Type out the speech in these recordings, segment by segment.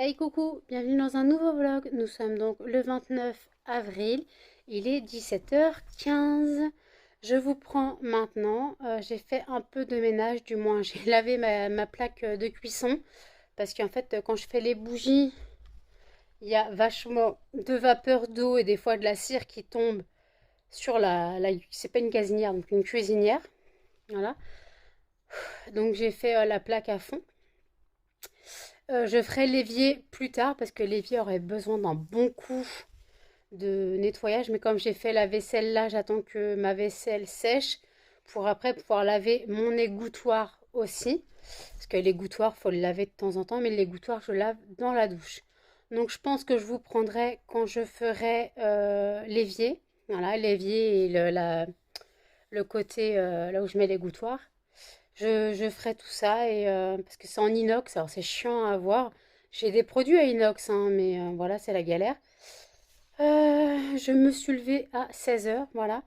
Hey coucou, bienvenue dans un nouveau vlog. Nous sommes donc le 29 avril, il est 17h15. Je vous prends maintenant, j'ai fait un peu de ménage, du moins j'ai lavé ma plaque de cuisson parce qu'en fait quand je fais les bougies, il y a vachement de vapeur d'eau et des fois de la cire qui tombe sur c'est pas une gazinière, donc une cuisinière. Voilà, donc j'ai fait la plaque à fond. Je ferai l'évier plus tard parce que l'évier aurait besoin d'un bon coup de nettoyage. Mais comme j'ai fait la vaisselle là, j'attends que ma vaisselle sèche pour après pouvoir laver mon égouttoir aussi. Parce que l'égouttoir, faut le laver de temps en temps, mais l'égouttoir, je lave dans la douche. Donc je pense que je vous prendrai quand je ferai l'évier. Voilà, l'évier et le côté là où je mets l'égouttoir. Je ferai tout ça et parce que c'est en inox, alors c'est chiant à avoir. J'ai des produits à inox, hein, mais voilà, c'est la galère. Je me suis levée à 16h, voilà.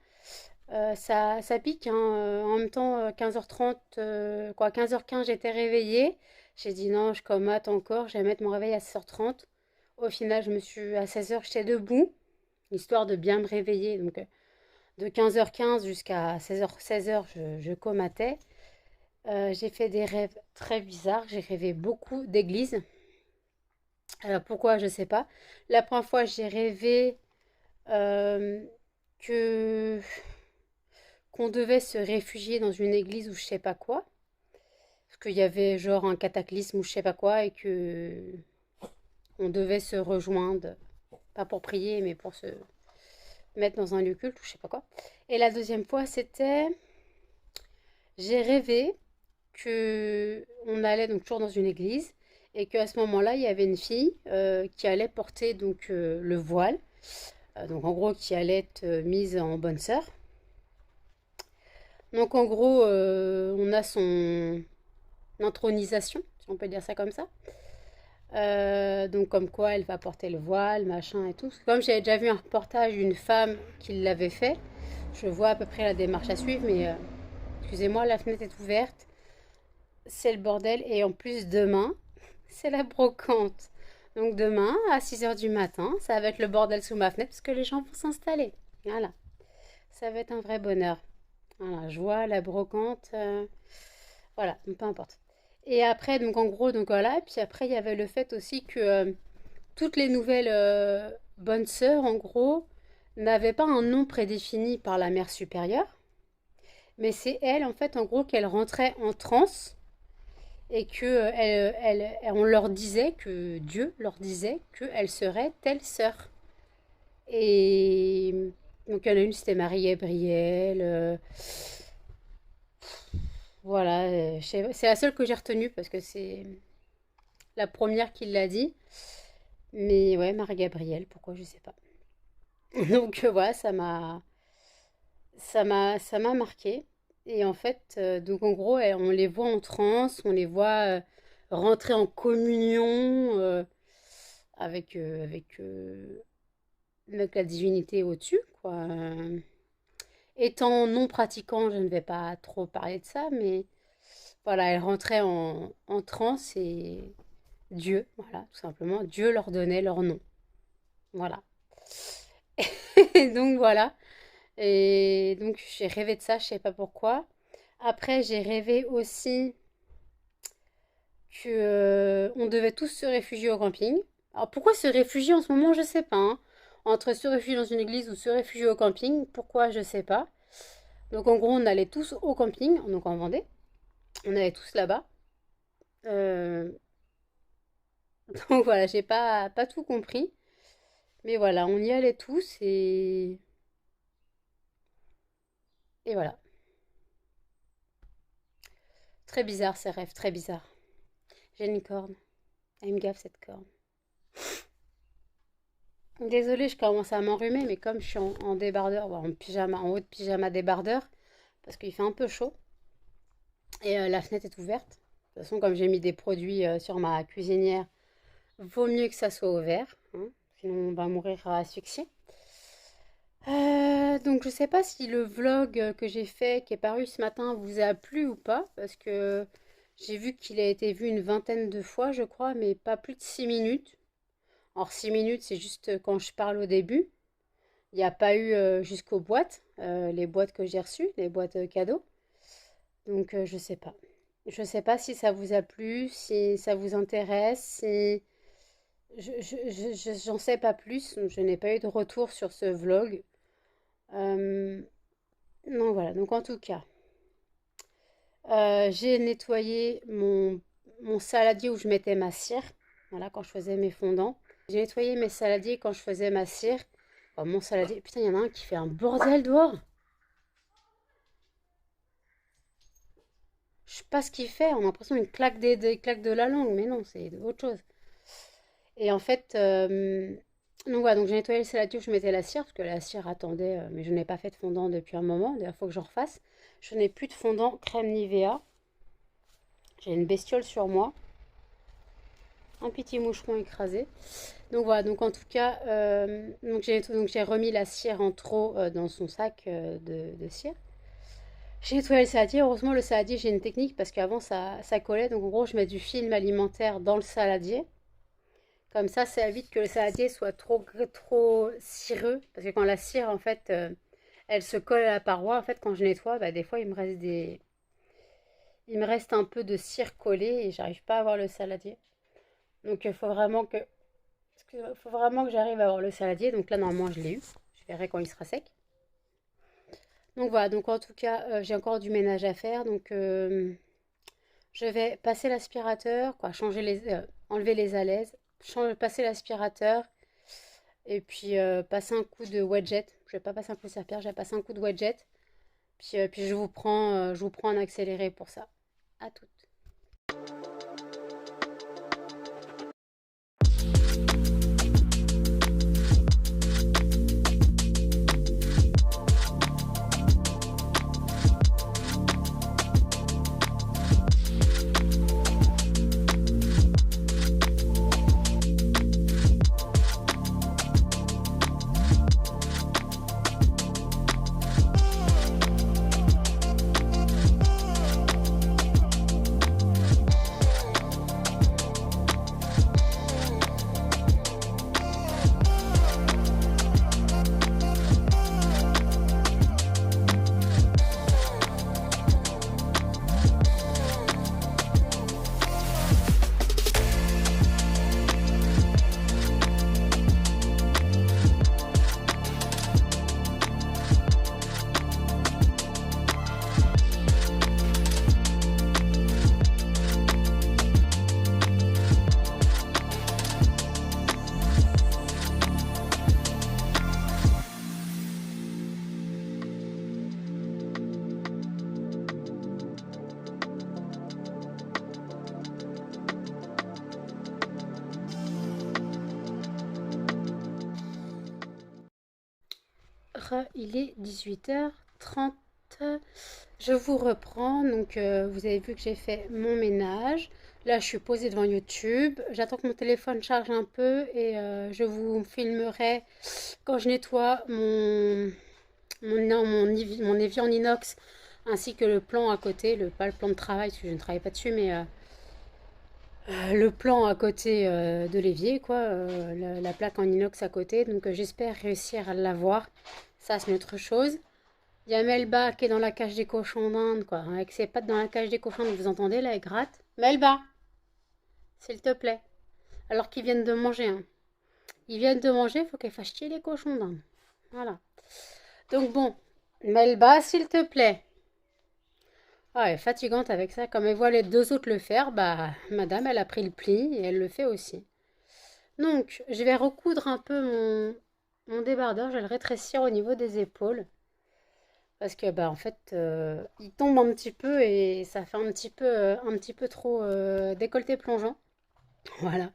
Ça pique, hein, en même temps, 15h30, quoi, 15h15, j'étais réveillée. J'ai dit non, je commate encore, je vais mettre mon réveil à 16h30. Au final, je me suis à 16h, j'étais debout, histoire de bien me réveiller. Donc, de 15h15 jusqu'à 16h, je comatais. J'ai fait des rêves très bizarres. J'ai rêvé beaucoup d'églises. Alors pourquoi, je sais pas. La première fois, j'ai rêvé euh, que qu'on devait se réfugier dans une église ou je sais pas quoi. Parce qu'il y avait genre un cataclysme ou je sais pas quoi et que on devait se rejoindre, pas pour prier, mais pour se mettre dans un lieu culte ou je sais pas quoi. Et la deuxième fois, j'ai rêvé que on allait donc toujours dans une église et qu'à ce moment-là, il y avait une fille qui allait porter donc le voile, donc en gros qui allait être mise en bonne sœur. Donc en gros, on a son intronisation, si on peut dire ça comme ça. Donc comme quoi elle va porter le voile, machin et tout. Comme j'avais déjà vu un reportage d'une femme qui l'avait fait, je vois à peu près la démarche à suivre, mais excusez-moi, la fenêtre est ouverte, c'est le bordel et en plus demain, c'est la brocante. Donc demain, à 6h du matin, ça va être le bordel sous ma fenêtre parce que les gens vont s'installer. Voilà, ça va être un vrai bonheur. Voilà, je vois la brocante. Voilà, donc peu importe. Et après, donc en gros, donc voilà. Puis après, il y avait le fait aussi que toutes les nouvelles bonnes sœurs, en gros, n'avaient pas un nom prédéfini par la mère supérieure. Mais c'est elle, en fait, en gros, qu'elle rentrait en transe et que on leur disait que Dieu leur disait qu'elle serait telle sœur. Et donc il y en a une, c'était Marie-Gabrielle. Voilà, c'est la seule que j'ai retenue parce que c'est la première qui l'a dit. Mais ouais, Marie-Gabrielle, pourquoi je sais pas. Donc voilà, ça m'a marqué. Et en fait, donc en gros, on les voit en transe, on les voit rentrer en communion avec la divinité au-dessus, quoi. Étant non pratiquant, je ne vais pas trop parler de ça, mais voilà, elle rentrait en transe et Dieu, voilà, tout simplement, Dieu leur donnait leur nom. Voilà. Et donc voilà. Et donc j'ai rêvé de ça, je sais pas pourquoi. Après, j'ai rêvé aussi que on devait tous se réfugier au camping. Alors pourquoi se réfugier en ce moment, je sais pas, hein. Entre se réfugier dans une église ou se réfugier au camping, pourquoi je sais pas. Donc en gros, on allait tous au camping, donc en Vendée. On allait tous là-bas. Euh, donc voilà, j'ai pas tout compris. Mais voilà, on y allait tous et voilà. Très bizarre ces rêves, très bizarre. J'ai une corne. Elle me gaffe cette corne. Désolée, je commence à m'enrhumer, mais comme je suis en débardeur, bon, en pyjama, en haut de pyjama débardeur, parce qu'il fait un peu chaud, et la fenêtre est ouverte. De toute façon, comme j'ai mis des produits sur ma cuisinière, vaut mieux que ça soit ouvert, hein, sinon on va mourir asphyxié. Donc je sais pas si le vlog que j'ai fait, qui est paru ce matin, vous a plu ou pas, parce que J'ai vu qu'il a été vu une vingtaine de fois, je crois, mais pas plus de 6 minutes. Alors 6 minutes, c'est juste quand je parle au début. Il n'y a pas eu jusqu'aux boîtes, les boîtes que j'ai reçues, les boîtes cadeaux. Donc je sais pas. Je sais pas si ça vous a plu, si ça vous intéresse, si... J'en sais pas plus. Je n'ai pas eu de retour sur ce vlog. Euh, donc voilà, donc en tout cas, j'ai nettoyé mon saladier où je mettais ma cire. Voilà, quand je faisais mes fondants. J'ai nettoyé mes saladiers quand je faisais ma cire. Oh, mon saladier. Putain, il y en a un qui fait un bordel dehors. Je sais pas ce qu'il fait. On a l'impression qu'il claque des claques de la langue. Mais non, c'est autre chose. Et en fait, donc voilà, donc j'ai nettoyé le saladier où je mettais la cire. Parce que la cire attendait. Mais je n'ai pas fait de fondant depuis un moment. D'ailleurs, il faut que j'en refasse. Je n'ai plus de fondant crème Nivea. J'ai une bestiole sur moi. Un petit moucheron écrasé. Donc voilà, donc en tout cas, j'ai remis la cire en trop dans son sac de cire. J'ai nettoyé le saladier. Heureusement, le saladier, j'ai une technique parce qu'avant ça collait. Donc en gros, je mets du film alimentaire dans le saladier. Comme ça évite que le saladier soit trop cireux. Parce que quand la cire, en fait, elle se colle à la paroi, en fait, quand je nettoie, bah, des fois, il me reste un peu de cire collée et j'arrive pas à avoir le saladier. Donc il faut vraiment que j'arrive à avoir le saladier. Donc là, normalement, je l'ai eu. Je verrai quand il sera sec. Donc voilà, donc en tout cas, j'ai encore du ménage à faire. Donc je vais passer l'aspirateur, quoi, enlever les alaises, passer l'aspirateur et puis passer un coup de wedget. Je vais pas passer un coup de serpillère, je vais passer un coup de wedget. Puis je vous prends un accéléré pour ça. À tout. Il est 18h30. Je vous reprends. Donc, vous avez vu que j'ai fait mon ménage. Là, je suis posée devant YouTube. J'attends que mon téléphone charge un peu et je vous filmerai quand je nettoie mon évier en inox ainsi que le plan à côté. Pas le plan de travail parce que je ne travaille pas dessus, mais le plan à côté de l'évier, quoi. La plaque en inox à côté. Donc, j'espère réussir à l'avoir. Ça, c'est une autre chose. Il y a Melba qui est dans la cage des cochons d'Inde, quoi. Avec ses pattes dans la cage des cochons d'Inde, vous entendez là, elle gratte. Melba, s'il te plaît. Alors qu'ils viennent de manger, hein. Ils viennent de manger, il faut qu'elle fasse chier les cochons d'Inde. Voilà. Donc bon, Melba, s'il te plaît. Ah, elle est fatigante avec ça. Comme elle voit les deux autres le faire, bah, madame, elle a pris le pli et elle le fait aussi. Donc, je vais recoudre un peu mon débardeur. Je vais le rétrécir au niveau des épaules. Parce que bah en fait il tombe un petit peu et ça fait un petit peu trop décolleté plongeant. Voilà.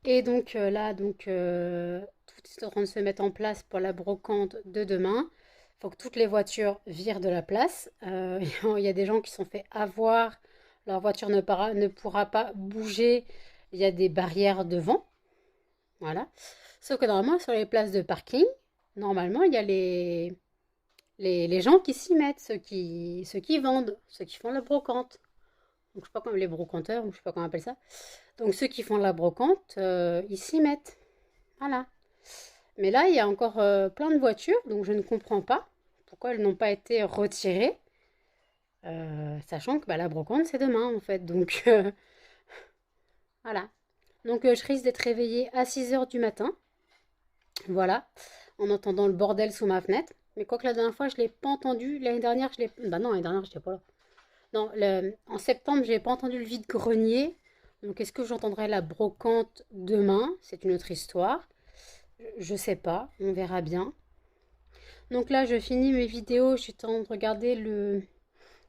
Et donc là tout est en train de se mettre en place pour la brocante de demain. Il faut que toutes les voitures virent de la place. Il y a des gens qui se sont fait avoir. Leur voiture ne pourra pas bouger. Il y a des barrières devant. Voilà. Sauf que normalement sur les places de parking, normalement il y a les gens qui s'y mettent, ceux qui vendent, ceux qui font la brocante. Donc, je sais pas comment les brocanteurs, ou je sais pas comment on appelle ça. Donc, ceux qui font de la brocante, ils s'y mettent. Voilà. Mais là, il y a encore plein de voitures, donc je ne comprends pas pourquoi elles n'ont pas été retirées, sachant que bah, la brocante, c'est demain, en fait. Donc, voilà. Donc, je risque d'être réveillée à 6 heures du matin. Voilà. En entendant le bordel sous ma fenêtre. Mais quoique la dernière fois, je ne l'ai pas entendu. L'année dernière, je l'ai... Bah non, l'année dernière, je n'étais pas là. Non, en septembre, je n'ai pas entendu le vide-grenier. Donc, est-ce que j'entendrai la brocante demain? C'est une autre histoire. Je sais pas, on verra bien. Donc là, je finis mes vidéos. Je suis en train de regarder le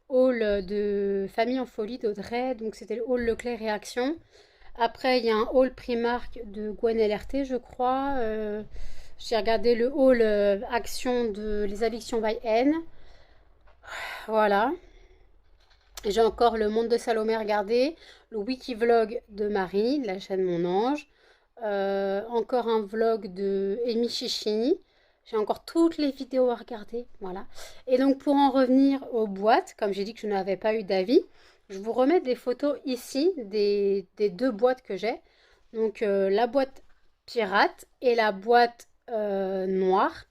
haul de Famille en folie d'Audrey. Donc, c'était le haul Leclerc et Action. Après, il y a un haul Primark de Gwen LRT, je crois. J'ai regardé le haul Action de Les Addictions by N. Voilà. J'ai encore le Monde de Salomé regardé, le Wikivlog de Marie, de la chaîne Mon Ange, encore un vlog de Amy Chichini. J'ai encore toutes les vidéos à regarder, voilà. Et donc pour en revenir aux boîtes, comme j'ai dit que je n'avais pas eu d'avis, je vous remets des photos ici des deux boîtes que j'ai. Donc la boîte pirate et la boîte noire.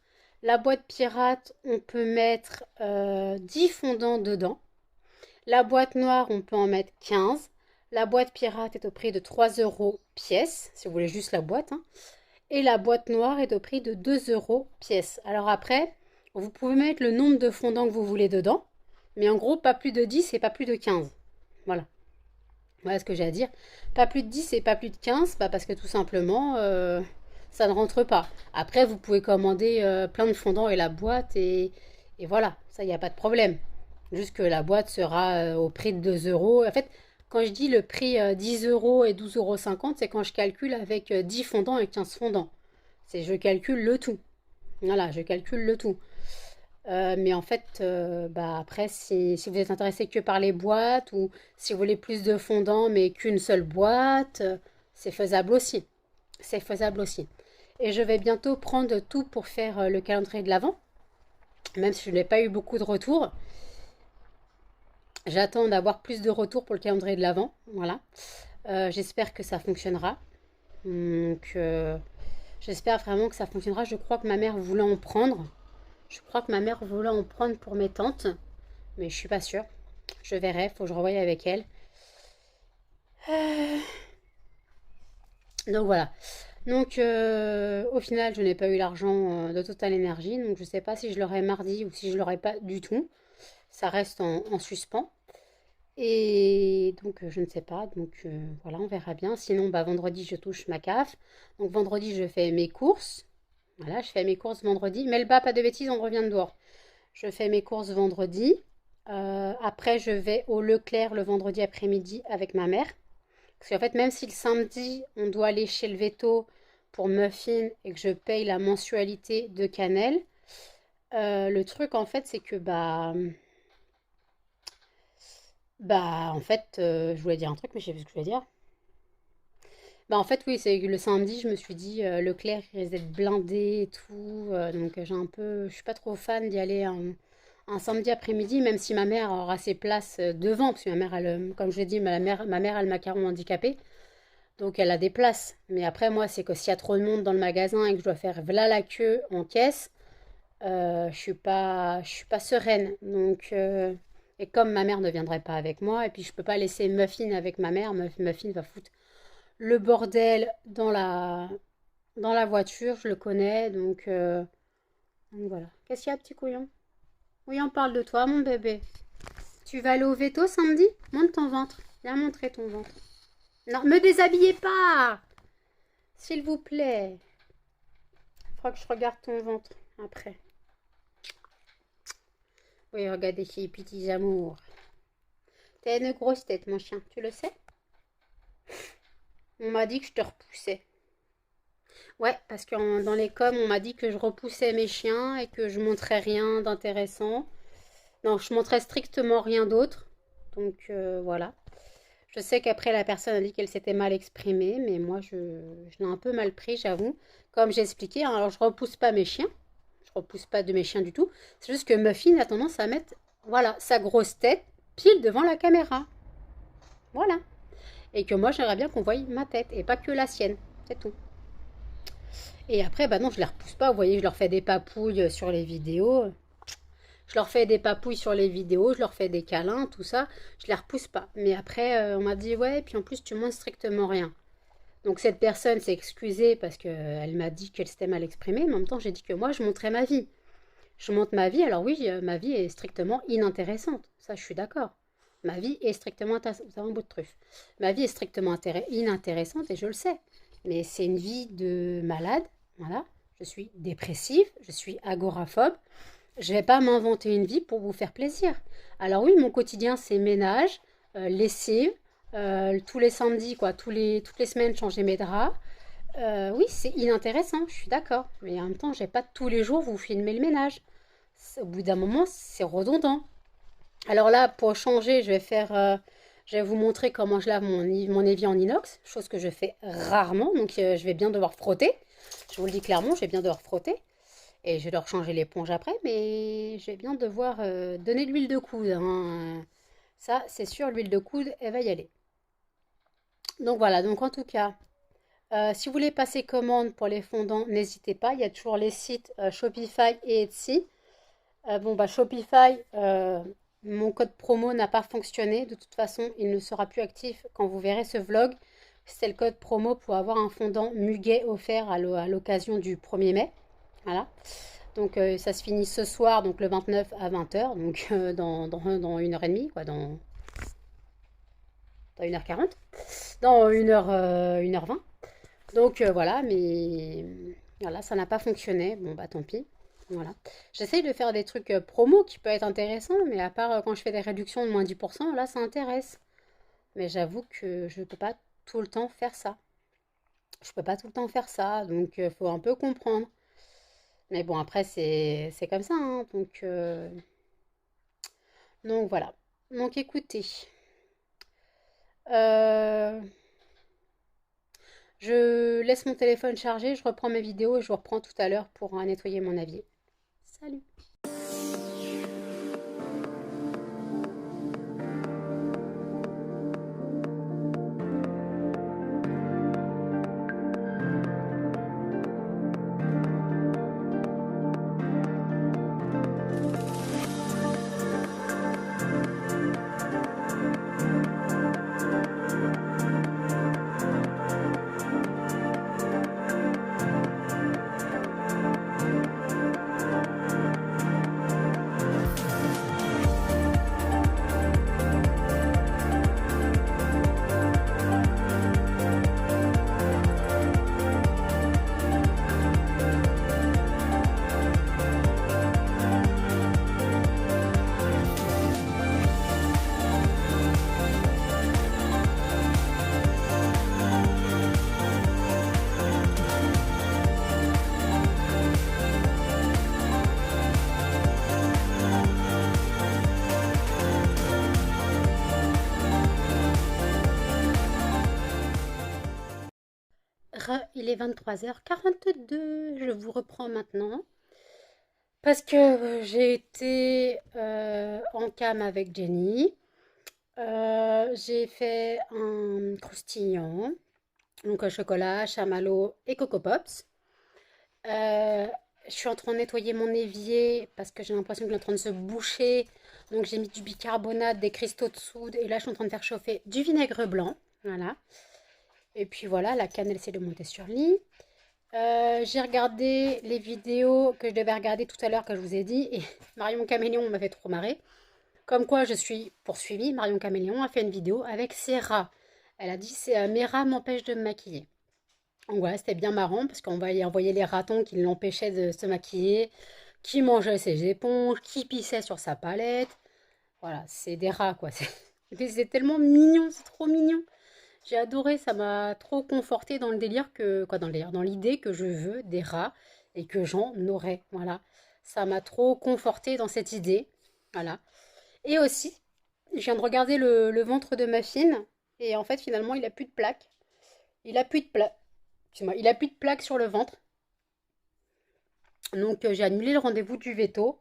La boîte pirate, on peut mettre 10 fondants dedans. La boîte noire, on peut en mettre 15. La boîte pirate est au prix de 3 euros pièce, si vous voulez juste la boîte, hein. Et la boîte noire est au prix de 2 euros pièce. Alors après, vous pouvez mettre le nombre de fondants que vous voulez dedans, mais en gros, pas plus de 10 et pas plus de 15. Voilà. Voilà ce que j'ai à dire. Pas plus de 10 et pas plus de 15, bah parce que tout simplement, ça ne rentre pas. Après, vous pouvez commander plein de fondants et la boîte, et voilà, ça, il n'y a pas de problème. Juste que la boîte sera au prix de 2 euros. En fait, quand je dis le prix 10 euros et 12,50 €, c'est quand je calcule avec 10 fondants et 15 fondants. C'est je calcule le tout. Voilà, je calcule le tout. Mais en fait, bah après, si vous êtes intéressé que par les boîtes ou si vous voulez plus de fondants mais qu'une seule boîte, c'est faisable aussi. C'est faisable aussi. Et je vais bientôt prendre tout pour faire le calendrier de l'Avent, même si je n'ai pas eu beaucoup de retours. J'attends d'avoir plus de retours pour le calendrier de l'Avent. Voilà. J'espère que ça fonctionnera. Donc, j'espère vraiment que ça fonctionnera. Je crois que ma mère voulait en prendre. Je crois que ma mère voulait en prendre pour mes tantes. Mais je suis pas sûre. Je verrai. Faut que je revoie avec elle. Donc voilà. Donc au final, je n'ai pas eu l'argent de Total Energy. Donc je ne sais pas si je l'aurai mardi ou si je l'aurai pas du tout. Ça reste en suspens. Et donc, je ne sais pas. Donc, voilà, on verra bien. Sinon, bah, vendredi, je touche ma CAF. Donc, vendredi, je fais mes courses. Voilà, je fais mes courses vendredi. Melba, pas de bêtises, on revient de dehors. Je fais mes courses vendredi. Après, je vais au Leclerc le vendredi après-midi avec ma mère. Parce qu'en fait, même si le samedi, on doit aller chez le veto pour muffin et que je paye la mensualité de cannelle, le truc, en fait, c'est que, bah, en fait, je voulais dire un truc, mais je sais plus ce que je voulais dire. Bah, en fait, oui, c'est que le samedi, je me suis dit, Leclerc, il risque d'être blindé et tout. Donc, je suis pas trop fan d'y aller un samedi après-midi, même si ma mère aura ses places devant, parce que ma mère, comme je l'ai dit, ma mère a le macaron handicapé. Donc, elle a des places. Mais après, moi, c'est que s'il y a trop de monde dans le magasin et que je dois faire v'là la queue en caisse, je suis pas sereine. Donc, et comme ma mère ne viendrait pas avec moi, et puis je peux pas laisser Muffin avec ma mère, Muffin va foutre le bordel dans la voiture, je le connais, donc voilà. Qu'est-ce qu'il y a, petit couillon? Oui, on parle de toi, mon bébé. Tu vas aller au veto samedi? Monte ton ventre. Viens montrer ton ventre. Non, me déshabillez pas! S'il vous plaît. Il faudra que je regarde ton ventre après. Oui, regardez ces petits amours. T'as une grosse tête, mon chien, tu le sais? On m'a dit que je te repoussais. Ouais, parce que dans les coms, on m'a dit que je repoussais mes chiens et que je montrais rien d'intéressant. Non, je montrais strictement rien d'autre. Donc voilà. Je sais qu'après la personne a dit qu'elle s'était mal exprimée, mais moi je l'ai un peu mal pris, j'avoue. Comme j'ai expliqué, hein, alors je repousse pas mes chiens. Je repousse pas de mes chiens du tout. C'est juste que Muffin a tendance à mettre, voilà, sa grosse tête pile devant la caméra. Voilà. Et que moi, j'aimerais bien qu'on voie ma tête et pas que la sienne. C'est tout. Et après, bah non, je les repousse pas. Vous voyez, je leur fais des papouilles sur les vidéos. Je leur fais des papouilles sur les vidéos, je leur fais des câlins, tout ça. Je les repousse pas. Mais après, on m'a dit, ouais, puis en plus, tu montres strictement rien. Donc cette personne s'est excusée parce qu'elle m'a dit qu'elle s'était mal exprimée. Mais en même temps, j'ai dit que moi, je montrais ma vie. Je montre ma vie. Alors oui, ma vie est strictement inintéressante. Ça, je suis d'accord. Ma vie est strictement intéressante. Vous avez un bout de truffe. Ma vie est strictement inintéressante et je le sais. Mais c'est une vie de malade. Voilà. Je suis dépressive, je suis agoraphobe. Je vais pas m'inventer une vie pour vous faire plaisir. Alors oui, mon quotidien, c'est ménage, lessive, tous les samedis, quoi, toutes les semaines, changer mes draps. Oui, c'est inintéressant, je suis d'accord. Mais en même temps, je vais pas tous les jours vous filmer le ménage. Au bout d'un moment, c'est redondant. Alors là, pour changer, je vais vous montrer comment je lave mon évier en inox, chose que je fais rarement. Donc je vais bien devoir frotter. Je vous le dis clairement, je vais bien devoir frotter. Et je vais leur changer l'éponge après, mais je vais bien devoir donner de l'huile de coude, hein. Ça, c'est sûr, l'huile de coude, elle va y aller. Donc voilà, donc en tout cas, si vous voulez passer commande pour les fondants, n'hésitez pas. Il y a toujours les sites Shopify et Etsy. Bon, bah Shopify, mon code promo n'a pas fonctionné. De toute façon, il ne sera plus actif quand vous verrez ce vlog. C'est le code promo pour avoir un fondant muguet offert à l'occasion du 1er mai. Voilà. Donc ça se finit ce soir, donc le 29 à 20h, donc dans 1h30, quoi, dans 1h40, dans 1h20. Donc voilà, mais voilà, ça n'a pas fonctionné. Bon bah tant pis. Voilà. J'essaye de faire des trucs promo qui peuvent être intéressants, mais à part quand je fais des réductions de moins 10%, là ça intéresse. Mais j'avoue que je ne peux pas tout le temps faire ça. Je peux pas tout le temps faire ça, donc il faut un peu comprendre. Mais bon, après, c'est comme ça, hein, donc voilà. Donc écoutez, euh, je laisse mon téléphone chargé, je reprends mes vidéos et je vous reprends tout à l'heure pour nettoyer mon avier. Salut! Il est 23h42, je vous reprends maintenant. Parce que j'ai été en cam avec Jenny. J'ai fait un croustillant, donc chocolat, chamallow et Coco Pops. Euh, je suis en train de nettoyer mon évier parce que j'ai l'impression qu'il est en train de se boucher. Donc j'ai mis du bicarbonate, des cristaux de soude et là je suis en train de faire chauffer du vinaigre blanc. Voilà. Et puis voilà, la canne elle essaie de monter sur le lit. J'ai regardé les vidéos que je devais regarder tout à l'heure que je vous ai dit et Marion Caméléon m'a fait trop marrer. Comme quoi je suis poursuivie, Marion Caméléon a fait une vidéo avec ses rats. Elle a dit c'est mes rats m'empêchent de me maquiller. Donc voilà, c'était bien marrant parce qu'on va y envoyer les ratons qui l'empêchaient de se maquiller, qui mangeaient ses éponges, qui pissaient sur sa palette. Voilà, c'est des rats quoi. Mais c'est tellement mignon, c'est trop mignon. J'ai adoré, ça m'a trop conforté dans le délire que, quoi, dans le délire, dans l'idée que je veux des rats et que j'en aurai. Voilà, ça m'a trop conforté dans cette idée. Voilà. Et aussi, je viens de regarder le ventre de ma fille et en fait finalement il a plus de plaques. Il a plus de plaques. Excuse-moi, il a plus de plaques sur le ventre. Donc j'ai annulé le rendez-vous du veto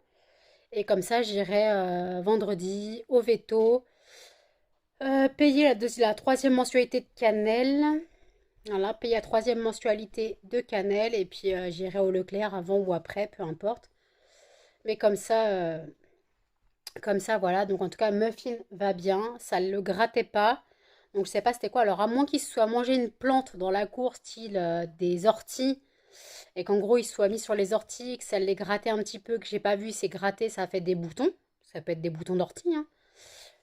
et comme ça j'irai vendredi au veto. Payer la troisième mensualité de cannelle. Voilà, payer la troisième mensualité de cannelle. Et puis j'irai au Leclerc avant ou après, peu importe. Mais comme ça, voilà. Donc en tout cas, muffin va bien. Ça ne le grattait pas. Donc je sais pas c'était quoi. Alors à moins qu'il se soit mangé une plante dans la cour, style des orties, et qu'en gros il se soit mis sur les orties, que ça les grattait un petit peu, que j'ai pas vu, c'est gratté, ça a fait des boutons. Ça peut être des boutons d'ortie, hein.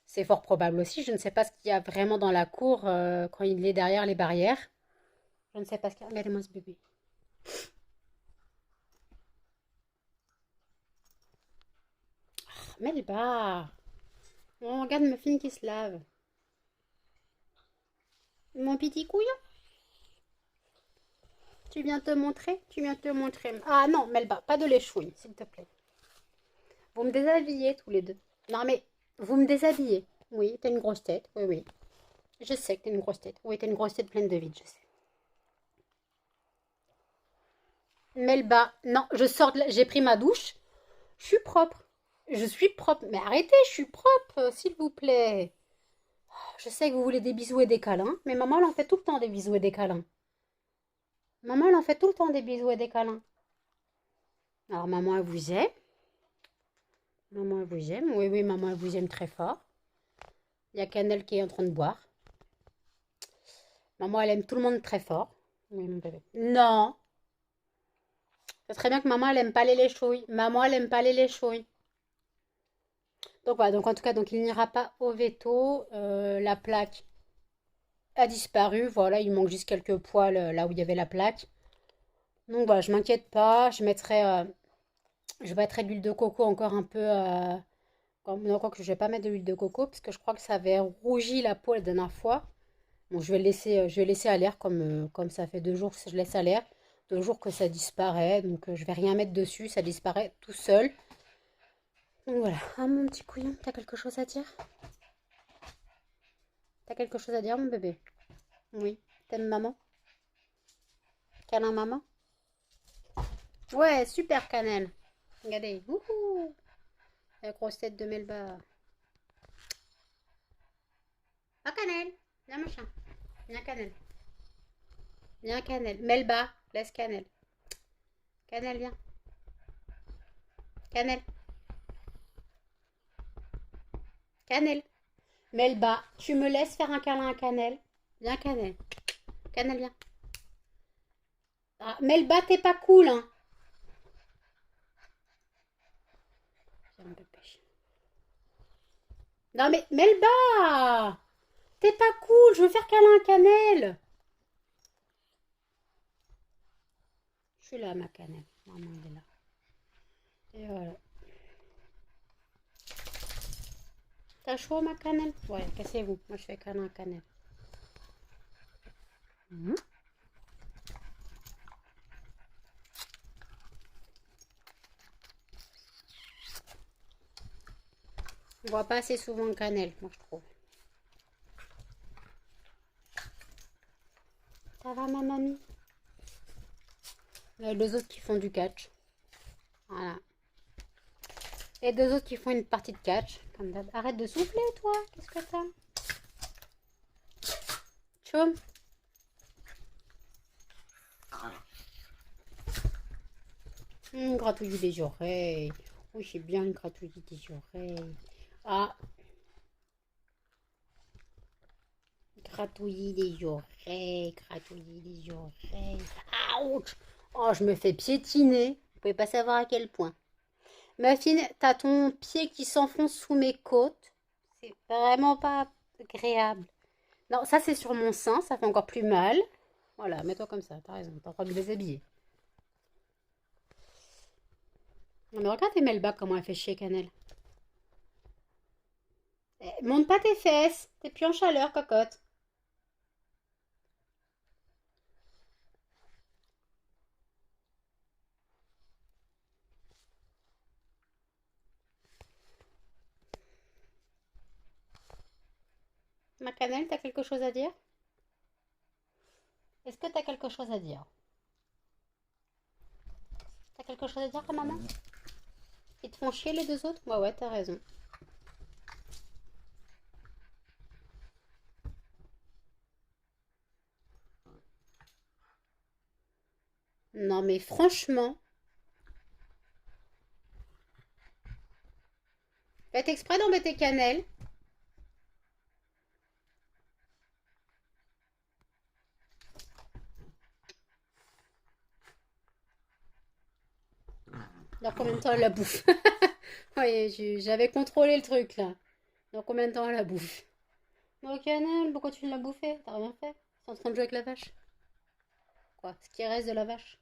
C'est fort probable aussi. Je ne sais pas ce qu'il y a vraiment dans la cour quand il est derrière les barrières. Je ne sais pas ce qu'il y a. Regardez-moi ce bébé. Mais bas. On regarde ma fille qui se lave. Mon petit couillon. Tu viens te montrer? Tu viens te montrer. Ah non, Melba, pas de l'échouille, s'il te plaît. Vous me déshabillez tous les deux. Non mais, vous me déshabillez. Oui, t'as une grosse tête. Oui, oui. Je sais que t'as une grosse tête. Oui, t'as une grosse tête pleine de vide, je sais. Melba, non, je sors de j'ai pris ma douche. Je suis propre. Je suis propre. Mais arrêtez, je suis propre, s'il vous plaît. Je sais que vous voulez des bisous et des câlins, mais maman, elle en fait tout le temps des bisous et des câlins. Maman, elle en fait tout le temps des bisous et des câlins. Alors, maman, elle vous aime. Maman, elle vous aime. Oui, oui, maman, elle vous aime très fort. Il y a Canel qui est en train de boire. Maman, elle aime tout le monde très fort. Oui, mon bébé. Non. C'est très bien que maman, elle aime pas les léchouilles. Maman, elle aime pas les léchouilles. Donc voilà, donc en tout cas, donc il n'ira pas au veto. La plaque a disparu. Voilà, il manque juste quelques poils là où il y avait la plaque. Donc voilà, je m'inquiète pas. Je mettrai de l'huile de coco encore un peu. Non, quoi que je vais pas mettre de l'huile de coco parce que je crois que ça avait rougi la peau la dernière fois. Bon, je vais laisser à l'air comme ça fait 2 jours que je laisse à l'air. 2 jours que ça disparaît. Donc je vais rien mettre dessus. Ça disparaît tout seul. Donc voilà. Ah mon petit couillon, t'as quelque chose à dire? T'as quelque chose à dire, mon bébé? Oui. T'aimes maman? Câlin maman? Ouais, super cannelle. Regardez. Wouhou! La grosse tête de Melba. Ah, cannelle. Viens, machin. Viens, cannelle. Viens, cannelle. Melba, laisse cannelle. Cannelle, viens. Cannelle. Cannelle. Melba, tu me laisses faire un câlin à cannelle? Viens, cannelle. Cannelle, viens. Ah, Melba, t'es pas cool, hein? Viens, bébé. Non, mais Melba! T'es pas cool, je veux faire câlin à cannelle. Je suis là, ma cannelle. Maman, elle est là. Et voilà. T'as chaud, ma cannelle? Ouais, cassez-vous. Moi, je fais câlin à cannelle. Mhm. On voit pas assez souvent cannelle, moi, je trouve. Ça va, ma mamie? Il y a 2 autres qui font du catch. Voilà. Et 2 autres qui font une partie de catch. Comme d'hab. Arrête de souffler, toi. Qu'est-ce que t'as? Chum. Gratouiller des oreilles. Oui, c'est bien gratouiller des oreilles. Ah, gratouiller des oreilles. Gratouiller des oreilles. Ouch! Oh, je me fais piétiner. Vous pouvez pas savoir à quel point. Muffin, t'as ton pied qui s'enfonce sous mes côtes. C'est vraiment pas agréable. Non, ça c'est sur mon sein, ça fait encore plus mal. Voilà, mets-toi comme ça, t'as raison, t'as pas de déshabiller. Non mais regarde Melba comment elle fait chier Cannelle. Monte pas tes fesses, t'es plus en chaleur, cocotte. Ma Cannelle, t'as quelque chose à dire? Est-ce que t'as quelque chose à dire? T'as quelque chose à dire à maman? Ils te font chier les 2 autres? Ouais, ouais, t'as raison. Non, mais franchement, faites exprès d'embêter Cannelle. Dans combien de temps elle la bouffe? Oui, j'avais contrôlé le truc là. Dans combien de temps elle la bouffe? Non, Cannelle, pourquoi tu l'as bouffé? T'as rien fait? T'es en train de jouer avec la vache? Quoi? Ce qui reste de la vache?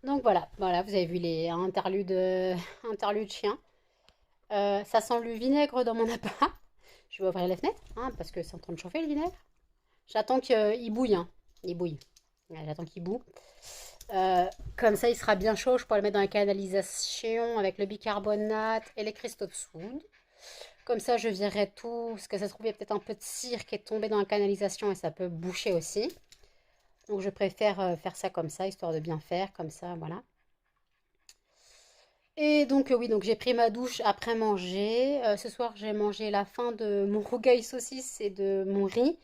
Donc voilà, voilà, vous avez vu les interludes, interludes chiens. Ça sent le vinaigre dans mon appart. Je vais ouvrir les fenêtres, hein, parce que c'est en train de chauffer le vinaigre. J'attends qu'il bouille, hein. Il bouille. Ouais, j'attends qu'il boue. Comme ça, il sera bien chaud. Je pourrai le mettre dans la canalisation avec le bicarbonate et les cristaux de soude. Comme ça, je virerai tout. Parce que ça se trouve, il y a peut-être un peu de cire qui est tombé dans la canalisation et ça peut boucher aussi. Donc, je préfère faire ça comme ça, histoire de bien faire. Comme ça, voilà. Et donc, oui, donc j'ai pris ma douche après manger. Ce soir, j'ai mangé la fin de mon rougail saucisse et de mon riz.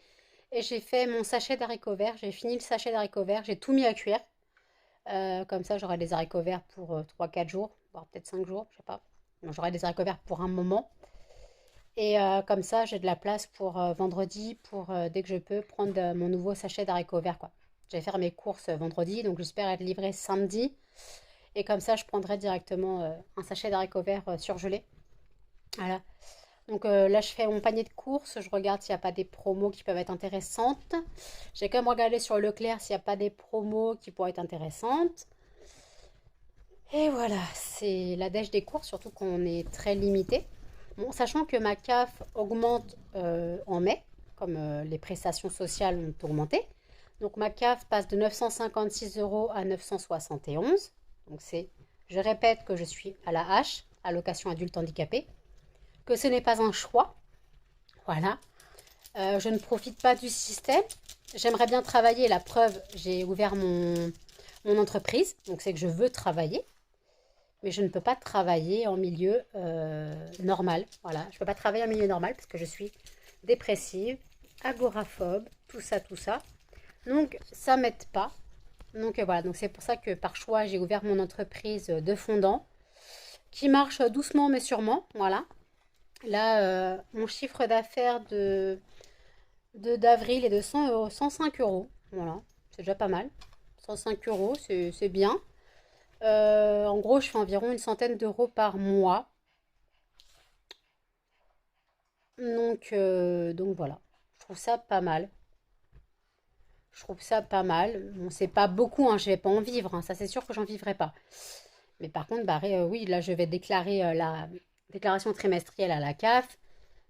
Et j'ai fait mon sachet d'haricots verts. J'ai fini le sachet d'haricots verts. J'ai tout mis à cuire. Comme ça, j'aurai des haricots verts pour 3-4 jours, voire peut-être 5 jours, je sais pas. Bon, j'aurai des haricots verts pour un moment. Et comme ça, j'ai de la place pour vendredi, pour dès que je peux prendre mon nouveau sachet d'haricots verts, quoi. Je vais faire mes courses vendredi, donc j'espère être livrée samedi. Et comme ça, je prendrai directement un sachet d'haricots verts surgelés. Voilà. Donc là, je fais mon panier de courses. Je regarde s'il n'y a pas des promos qui peuvent être intéressantes. J'ai quand même regardé sur Leclerc s'il n'y a pas des promos qui pourraient être intéressantes. Et voilà, c'est la dèche des courses, surtout qu'on est très limité. Bon, sachant que ma CAF augmente en mai, comme les prestations sociales ont augmenté. Donc ma CAF passe de 956 euros à 971. Donc c'est, je répète que je suis à la H, allocation adulte handicapé, que ce n'est pas un choix. Voilà. Je ne profite pas du système. J'aimerais bien travailler. La preuve, j'ai ouvert mon entreprise. Donc c'est que je veux travailler. Mais je ne peux pas travailler en milieu normal. Voilà, je ne peux pas travailler en milieu normal parce que je suis dépressive, agoraphobe, tout ça, tout ça. Donc, ça ne m'aide pas. Donc, voilà, donc c'est pour ça que par choix, j'ai ouvert mon entreprise de fondant qui marche doucement mais sûrement. Voilà. Là, mon chiffre d'affaires d'avril est de 100 euros, 105 euros. Voilà, c'est déjà pas mal. 105 euros, c'est bien. En gros, je fais environ une centaine d'euros par mois. Donc voilà, je trouve ça pas mal. Je trouve ça pas mal. Bon, c'est pas beaucoup, hein, je vais pas en vivre, hein, ça c'est sûr que j'en vivrai pas. Mais par contre, bah, oui, là je vais déclarer la déclaration trimestrielle à la CAF.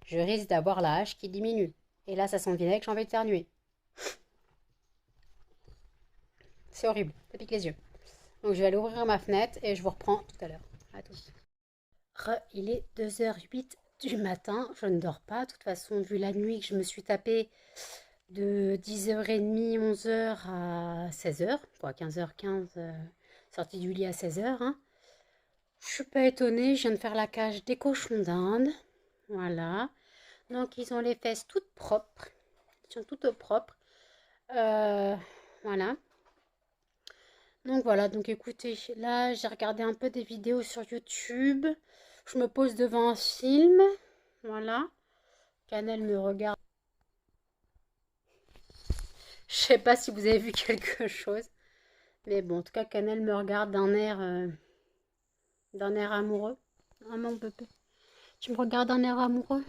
Je risque d'avoir la hache qui diminue. Et là, ça sent le vinaigre, j'ai envie d'éternuer. C'est horrible, ça pique les yeux. Donc je vais aller ouvrir ma fenêtre et je vous reprends tout à l'heure. À tous. Il est 2h08 du matin, je ne dors pas. De toute façon, vu la nuit que je me suis tapée de 10h30, 11h à 16h, quoi, 15h15, sortie du lit à 16h. Hein. Je suis pas étonnée, je viens de faire la cage des cochons d'Inde. Voilà. Donc, ils ont les fesses toutes propres. Ils sont toutes propres. Euh, voilà. Donc voilà, donc écoutez, là j'ai regardé un peu des vidéos sur YouTube. Je me pose devant un film. Voilà. Canel me regarde. Je sais pas si vous avez vu quelque chose. Mais bon, en tout cas, Canel me regarde d'un air amoureux. Ah mon bébé. Tu me regardes d'un air amoureux.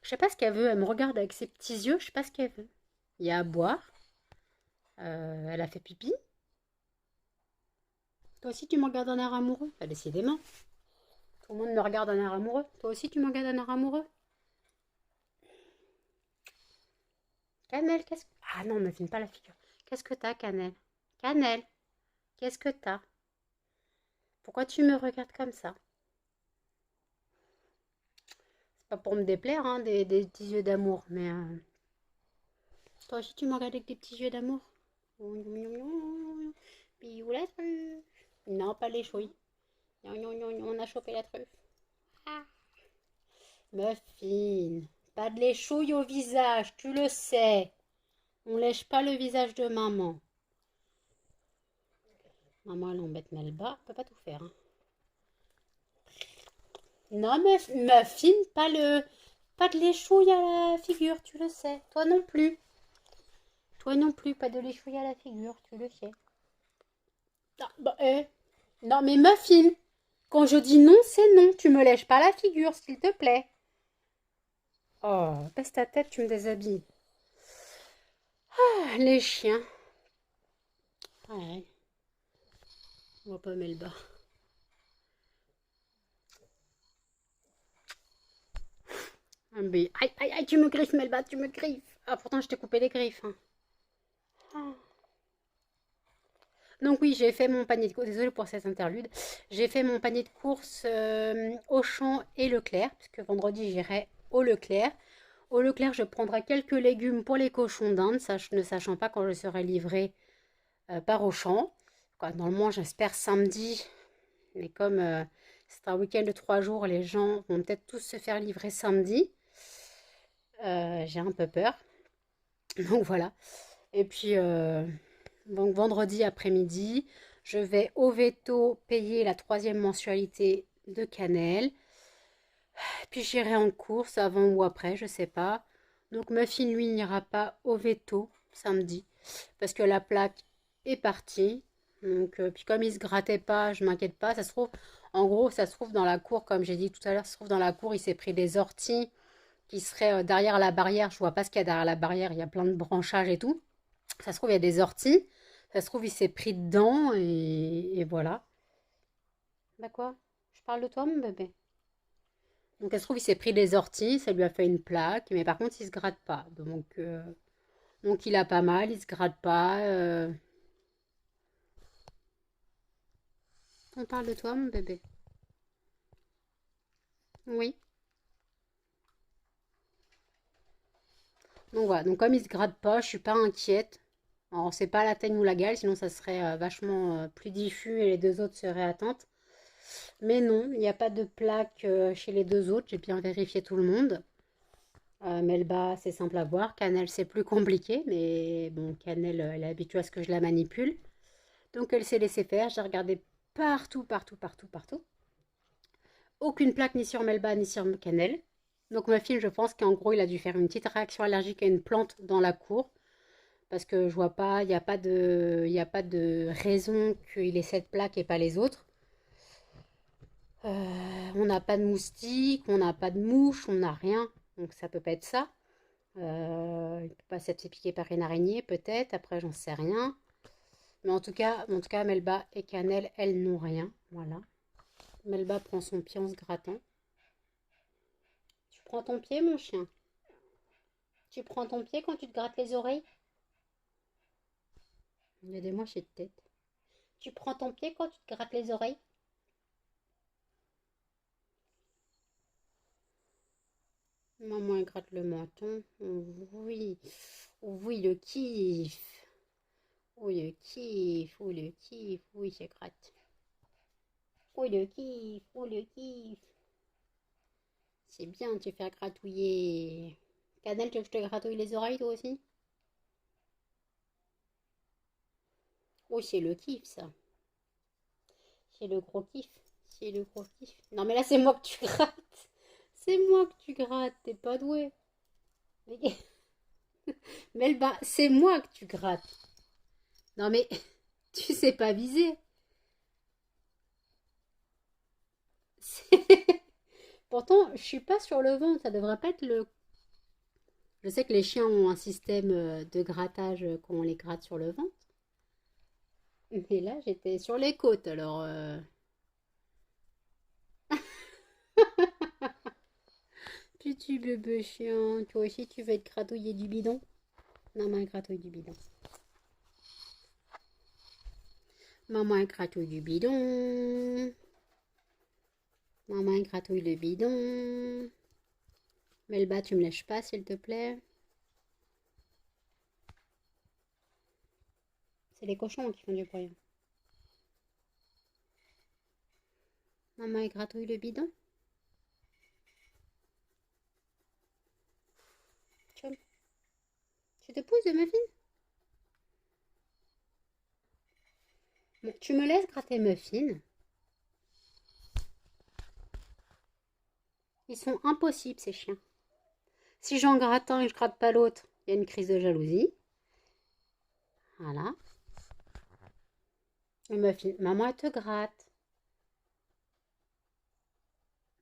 Je sais pas ce qu'elle veut. Elle me regarde avec ses petits yeux. Je sais pas ce qu'elle veut. Il y a à boire. Elle a fait pipi. Toi aussi, tu me regardes d'un air amoureux. Bah, décidément. Tout le monde me regarde d'un air amoureux. Toi aussi, tu me regardes d'un air amoureux. Cannelle, qu'est-ce que... Ah non, me filme pas la figure. Qu'est-ce que t'as, Cannelle? Cannelle, qu'est-ce que t'as? Pourquoi tu me regardes comme ça? C'est pas pour me déplaire, hein, des petits yeux d'amour, mais... Toi aussi, tu me regardes avec des petits yeux d'amour? Puis où la truffe? Non, pas les chouilles. On a chopé la truffe. Ah. Muffin, Pas de léchouille au visage, tu le sais. On lèche pas le visage de maman. Maman, elle embête Melba. On peut pas tout faire. Hein. Non, Muffin, pas de léchouille à la figure, tu le sais. Toi non plus. Toi non plus, pas de léchouille à la figure, tu le sais. Ah, bah, non, mais Muffin, quand je dis non, c'est non. Tu me lèches pas la figure, s'il te plaît. Oh, baisse ta tête, tu me déshabilles. Ah, les chiens. Ouais, on voit pas Melba. Ah, mais... Aïe, aïe, aïe, tu me griffes, Melba, tu me griffes. Ah, pourtant, je t'ai coupé les griffes. Hein. Ah. Donc oui, j'ai fait mon panier de courses, désolée pour cette interlude, j'ai fait mon panier de courses Auchan et Leclerc, puisque vendredi j'irai au Leclerc. Au Leclerc, je prendrai quelques légumes pour les cochons d'Inde, ne sachant pas quand je serai livrée par Auchan. Quoi, normalement, j'espère samedi, mais comme c'est un week-end de 3 jours, les gens vont peut-être tous se faire livrer samedi. J'ai un peu peur. Donc voilà. Et puis, donc vendredi après-midi, je vais au Veto payer la troisième mensualité de Cannelle. Puis j'irai en course avant ou après, je sais pas. Donc Muffin, lui, n'ira pas au Veto samedi parce que la plaque est partie. Donc, puis comme il se grattait pas, je m'inquiète pas. Ça se trouve, en gros, ça se trouve dans la cour, comme j'ai dit tout à l'heure, ça se trouve dans la cour, il s'est pris des orties qui seraient derrière la barrière. Je vois pas ce qu'il y a derrière la barrière, il y a plein de branchages et tout. Ça se trouve, il y a des orties. Ça se trouve, il s'est pris dedans et voilà. Bah quoi? Je parle de toi, mon bébé. Donc, ça se trouve, il s'est pris des orties, ça lui a fait une plaque, mais par contre, il se gratte pas. Donc il a pas mal, il se gratte pas. On parle de toi, mon bébé. Oui. Donc voilà, donc comme il se gratte pas, je suis pas inquiète. Alors, c'est pas la teigne ou la gale, sinon ça serait vachement plus diffus et les deux autres seraient atteintes. Mais non, il n'y a pas de plaque chez les deux autres, j'ai bien vérifié tout le monde. Melba, c'est simple à voir. Cannelle, c'est plus compliqué, mais bon, Cannelle, elle est habituée à ce que je la manipule. Donc, elle s'est laissée faire. J'ai regardé partout, partout, partout, partout. Aucune plaque ni sur Melba ni sur Cannelle. Donc, ma fille, je pense qu'en gros, il a dû faire une petite réaction allergique à une plante dans la cour. Parce que je vois pas, il y a pas de raison qu'il ait cette plaque et pas les autres. On n'a pas de moustiques, on n'a pas de mouches, on n'a rien. Donc, ça peut pas être ça. Il peut pas s'être fait piquer par une araignée, peut-être. Après, j'en sais rien. Mais en tout cas, Melba et Cannelle, elles n'ont rien. Voilà. Melba prend son pied en se grattant. Tu prends ton pied, mon chien? Tu prends ton pied quand tu te grattes les oreilles? Il y a des moches de tête. Tu prends ton pied quand tu te grattes les oreilles? Maman, elle gratte le menton. Oui. Oui, le kiff. Oui, le kiff. Oui, le kiff. Oui, je gratte. Oui, le kiff. Oui, le kiff. C'est bien de te faire gratouiller. Canel, tu veux que je te gratouille les oreilles, toi aussi? Oh, c'est le kiff, ça. C'est le gros kiff. C'est le gros kiff. Non, mais là, c'est moi que tu grattes. C'est moi que tu grattes. T'es pas doué. Melba, c'est moi que tu grattes. Non, mais tu sais pas viser. Pourtant, je suis pas sur le ventre. Ça devrait pas être le. Je sais que les chiens ont un système de grattage quand on les gratte sur le ventre. Mais là, j'étais sur les côtes, alors. Petit bébé chien, toi aussi tu veux être gratouillé du bidon? Maman elle gratouille du bidon. Maman elle gratouille du bidon. Maman elle gratouille le bidon. Melba, tu me lèches pas s'il te plaît. C'est les cochons qui font du bruit. Maman elle gratouille le bidon. Tu te pousses de muffins? Bon, tu me laisses gratter muffins. Ils sont impossibles, ces chiens. Si j'en gratte un et je gratte pas l'autre, il y a une crise de jalousie. Voilà. Le muffin, maman, elle te gratte.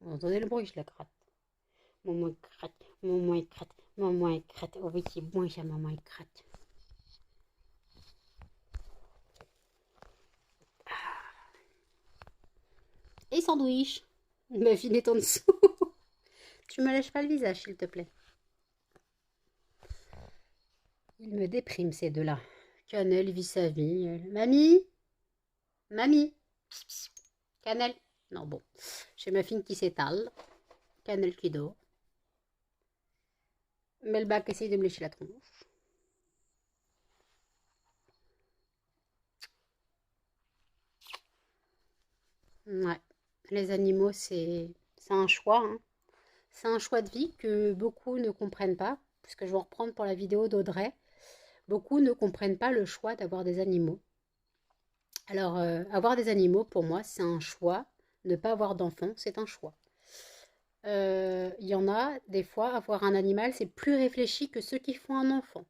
Vous entendez le bruit, je la gratte. Maman, elle gratte. Maman, elle gratte. Maman, elle gratte. Oh oui, c'est bon, ça, maman, elle gratte. Et sandwich. Le muffin est en dessous. Tu me lèches pas le visage, s'il te plaît. Il me déprime, ces deux-là. Cannelle vit sa vie. Mamie? Mamie? Psst, psst. Cannelle? Non, bon. J'ai muffin qui s'étale. Cannelle qui dort. Melba qui essaye de me lécher la tronche. Ouais. Les animaux, c'est un choix. Hein. C'est un choix de vie que beaucoup ne comprennent pas. Puisque je vais reprendre pour la vidéo d'Audrey. Beaucoup ne comprennent pas le choix d'avoir des animaux. Alors, avoir des animaux, pour moi, c'est un choix. Ne pas avoir d'enfants, c'est un choix. Il y en a, des fois, avoir un animal, c'est plus réfléchi que ceux qui font un enfant.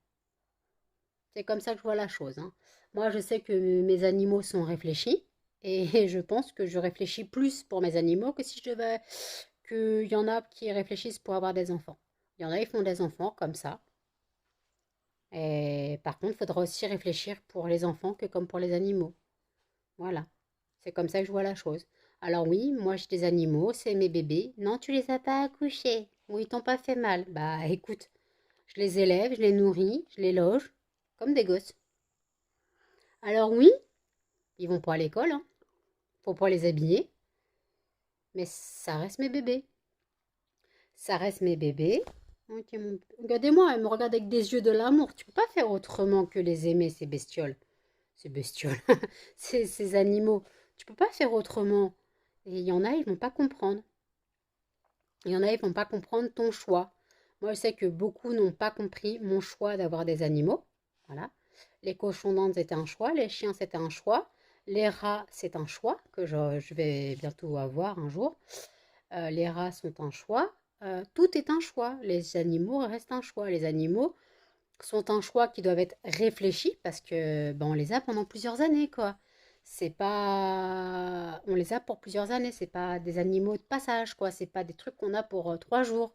C'est comme ça que je vois la chose. Hein. Moi, je sais que mes animaux sont réfléchis. Et je pense que je réfléchis plus pour mes animaux que si je devais... qu'il y en a qui réfléchissent pour avoir des enfants. Il y en a, ils font des enfants comme ça. Et par contre, il faudra aussi réfléchir pour les enfants que comme pour les animaux. Voilà. C'est comme ça que je vois la chose. Alors oui, moi j'ai des animaux, c'est mes bébés. Non, tu les as pas accouchés. Ou ils t'ont pas fait mal. Bah écoute, je les élève, je les nourris, je les loge, comme des gosses. Alors oui, ils vont pas à l'école, hein. Faut pas les habiller. Mais ça reste mes bébés. Ça reste mes bébés. Ok, regardez-moi, elle me regarde avec des yeux de l'amour. Tu peux pas faire autrement que les aimer, ces bestioles. Ces bestioles. ces animaux. Tu peux pas faire autrement. Et il y en a, ils vont pas comprendre. Il y en a, ils vont pas comprendre ton choix. Moi, je sais que beaucoup n'ont pas compris mon choix d'avoir des animaux. Voilà. Les cochons d'Inde, c'était un choix. Les chiens, c'était un choix. Les rats, c'est un choix que je vais bientôt avoir un jour. Les rats sont un choix. Tout est un choix. Les animaux restent un choix. Les animaux sont un choix qui doivent être réfléchis parce que ben, on les a pendant plusieurs années, quoi. C'est pas, on les a pour plusieurs années. C'est pas des animaux de passage, quoi. C'est pas des trucs qu'on a pour 3 jours.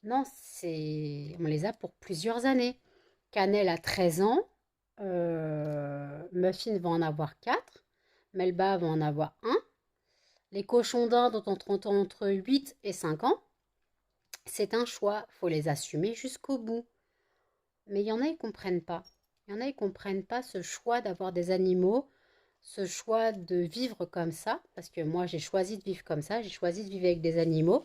Non, on les a pour plusieurs années. Cannelle a 13 ans. Muffin va en avoir 4. Melba va en avoir un. Les cochons d'Inde ont entre 8 et 5 ans. C'est un choix, faut les assumer jusqu'au bout. Mais il y en a, ils comprennent pas. Il y en a, ils comprennent pas ce choix d'avoir des animaux, ce choix de vivre comme ça, parce que moi, j'ai choisi de vivre comme ça, j'ai choisi de vivre avec des animaux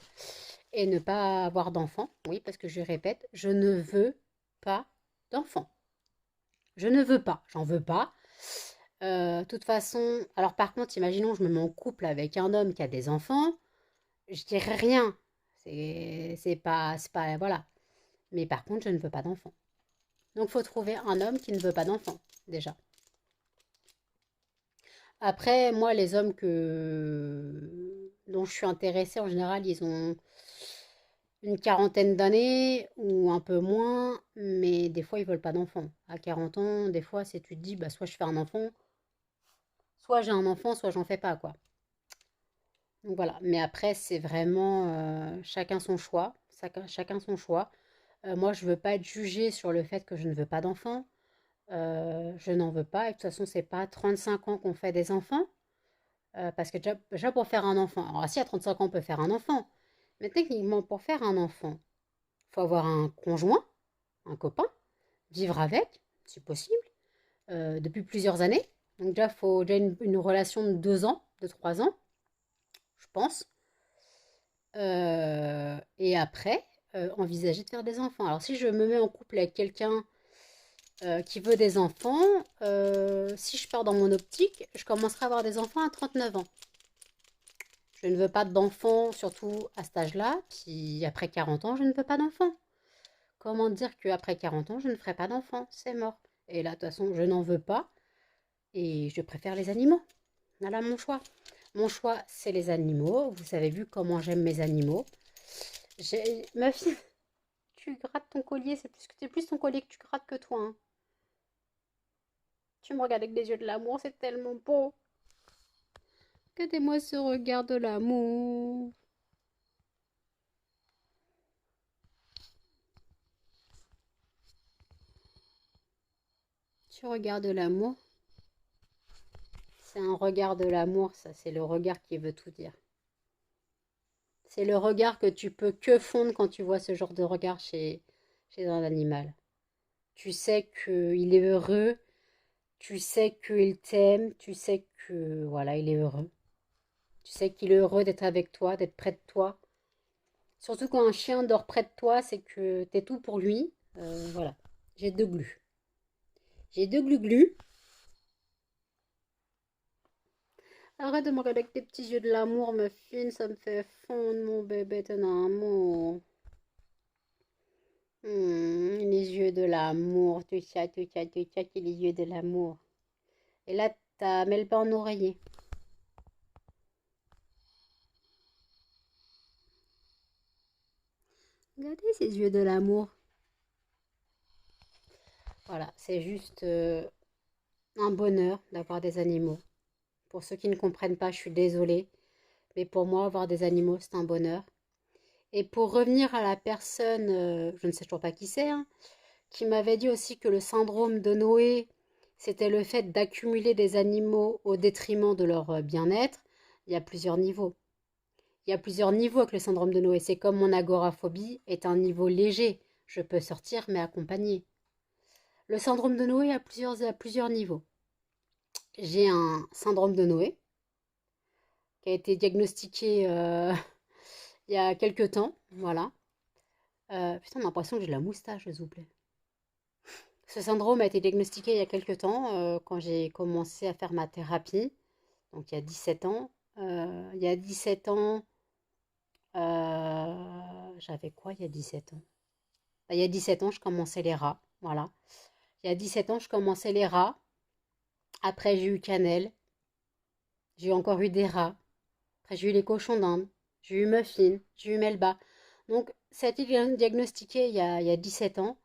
et ne pas avoir d'enfants. Oui, parce que je répète, je ne veux pas d'enfants. Je ne veux pas, j'en veux pas. De toute façon, alors par contre, imaginons, je me mets en couple avec un homme qui a des enfants, je dirais rien. C'est pas, voilà. Mais par contre, je ne veux pas d'enfants. Donc, il faut trouver un homme qui ne veut pas d'enfants, déjà. Après, moi, les hommes dont je suis intéressée, en général, ils ont une quarantaine d'années ou un peu moins, mais des fois, ils veulent pas d'enfants. À 40 ans, des fois, c'est tu te dis, bah, soit je fais un enfant, soit j'ai un enfant, soit j'en fais pas, quoi. Donc voilà. Mais après, c'est vraiment chacun son choix. Chacun son choix. Moi, je veux pas être jugée sur le fait que je ne veux pas d'enfants. Je n'en veux pas. Et de toute façon, c'est pas à 35 ans qu'on fait des enfants. Parce que déjà pour faire un enfant, alors si à 35 ans on peut faire un enfant, mais techniquement pour faire un enfant, il faut avoir un conjoint, un copain, vivre avec, si possible, depuis plusieurs années. Donc déjà, il faut déjà une relation de 2 ans, de 3 ans, je pense. Et après, envisager de faire des enfants. Alors si je me mets en couple avec quelqu'un qui veut des enfants, si je pars dans mon optique, je commencerai à avoir des enfants à 39 ans. Je ne veux pas d'enfants, surtout à cet âge-là. Puis après 40 ans, je ne veux pas d'enfants. Comment dire qu'après 40 ans, je ne ferai pas d'enfant? C'est mort. Et là, de toute façon, je n'en veux pas et je préfère les animaux. Voilà mon choix. Mon choix, c'est les animaux. Vous avez vu comment j'aime mes animaux. Ma fille, tu grattes ton collier, c'est plus ton collier que tu grattes que toi, hein. Tu me regardes avec des yeux de l'amour, c'est tellement beau. Regardez-moi ce regard de l'amour. Tu regardes de l'amour. C'est un regard de l'amour, ça, c'est le regard qui veut tout dire. C'est le regard que tu peux que fondre quand tu vois ce genre de regard chez un animal. Tu sais qu'il est heureux, tu sais qu'il t'aime, tu sais que voilà, il est heureux. Tu sais qu'il est heureux d'être avec toi, d'être près de toi. Surtout quand un chien dort près de toi, c'est que t'es tout pour lui. Voilà, j'ai deux glus. J'ai deux glu-glus. Arrête de me regarder avec tes petits yeux de l'amour, ma fine, ça me fait fondre mon bébé, ton amour. Les yeux de l'amour, tu as les yeux de l'amour. Et là, t'as Melba en oreiller. Regardez ces yeux de l'amour. Voilà, c'est juste un bonheur d'avoir des animaux. Pour ceux qui ne comprennent pas, je suis désolée. Mais pour moi, avoir des animaux, c'est un bonheur. Et pour revenir à la personne, je ne sais toujours pas qui c'est, hein, qui m'avait dit aussi que le syndrome de Noé, c'était le fait d'accumuler des animaux au détriment de leur bien-être. Il y a plusieurs niveaux. Il y a plusieurs niveaux avec le syndrome de Noé. C'est comme mon agoraphobie est un niveau léger. Je peux sortir mais accompagner. Le syndrome de Noé a plusieurs niveaux. J'ai un syndrome de Noé qui a été diagnostiqué il y a quelques temps. Voilà. Putain, on a l'impression que j'ai de la moustache, s'il vous plaît. Ce syndrome a été diagnostiqué il y a quelques temps quand j'ai commencé à faire ma thérapie. Donc il y a 17 ans. Il y a 17 ans, j'avais quoi il y a 17 ans? Bah, il y a 17 ans, je commençais les rats. Voilà. Il y a 17 ans, je commençais les rats. Après, j'ai eu cannelle. J'ai encore eu des rats. Après, j'ai eu les cochons d'Inde. J'ai eu Muffin. J'ai eu Melba. Donc, ça a été diagnostiqué il y a 17 ans,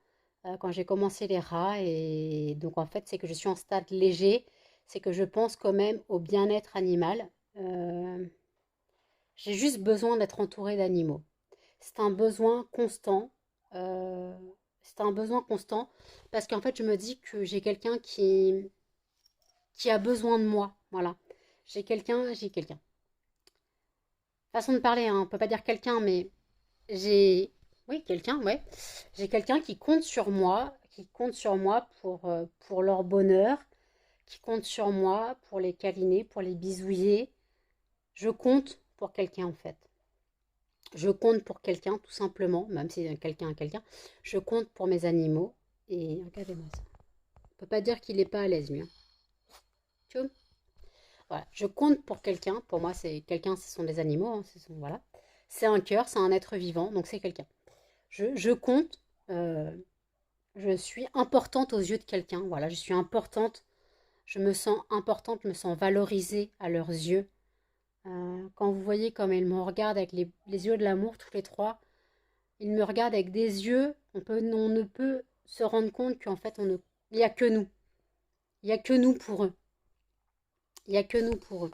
quand j'ai commencé les rats. Et donc, en fait, c'est que je suis en stade léger. C'est que je pense quand même au bien-être animal. Euh, j'ai juste besoin d'être entourée d'animaux. C'est un besoin constant. euh, c'est un besoin constant parce qu'en fait, je me dis que j'ai quelqu'un qui a besoin de moi. Voilà. J'ai quelqu'un. Façon de parler, hein, on peut pas dire quelqu'un, mais j'ai. Oui, quelqu'un, ouais. J'ai quelqu'un qui compte sur moi pour leur bonheur, qui compte sur moi pour les câliner, pour les bisouiller. Je compte pour quelqu'un, en fait. Je compte pour quelqu'un, tout simplement, même si c'est quelqu'un à quelqu'un. Je compte pour mes animaux. Et regardez-moi ça. On peut pas dire qu'il est pas à l'aise, lui, hein. Tu vois. Voilà, je compte pour quelqu'un. Pour moi, c'est quelqu'un, ce sont des animaux, hein, voilà. C'est un cœur, c'est un être vivant, donc c'est quelqu'un. Je compte, euh, je suis importante aux yeux de quelqu'un. Voilà, je suis importante, je me sens importante, je me sens valorisée à leurs yeux. Quand vous voyez comme ils me regardent avec les yeux de l'amour, tous les trois, ils me regardent avec des yeux, on ne peut se rendre compte qu'en fait, il n'y a que nous. Il n'y a que nous pour eux. Il n'y a que nous pour eux.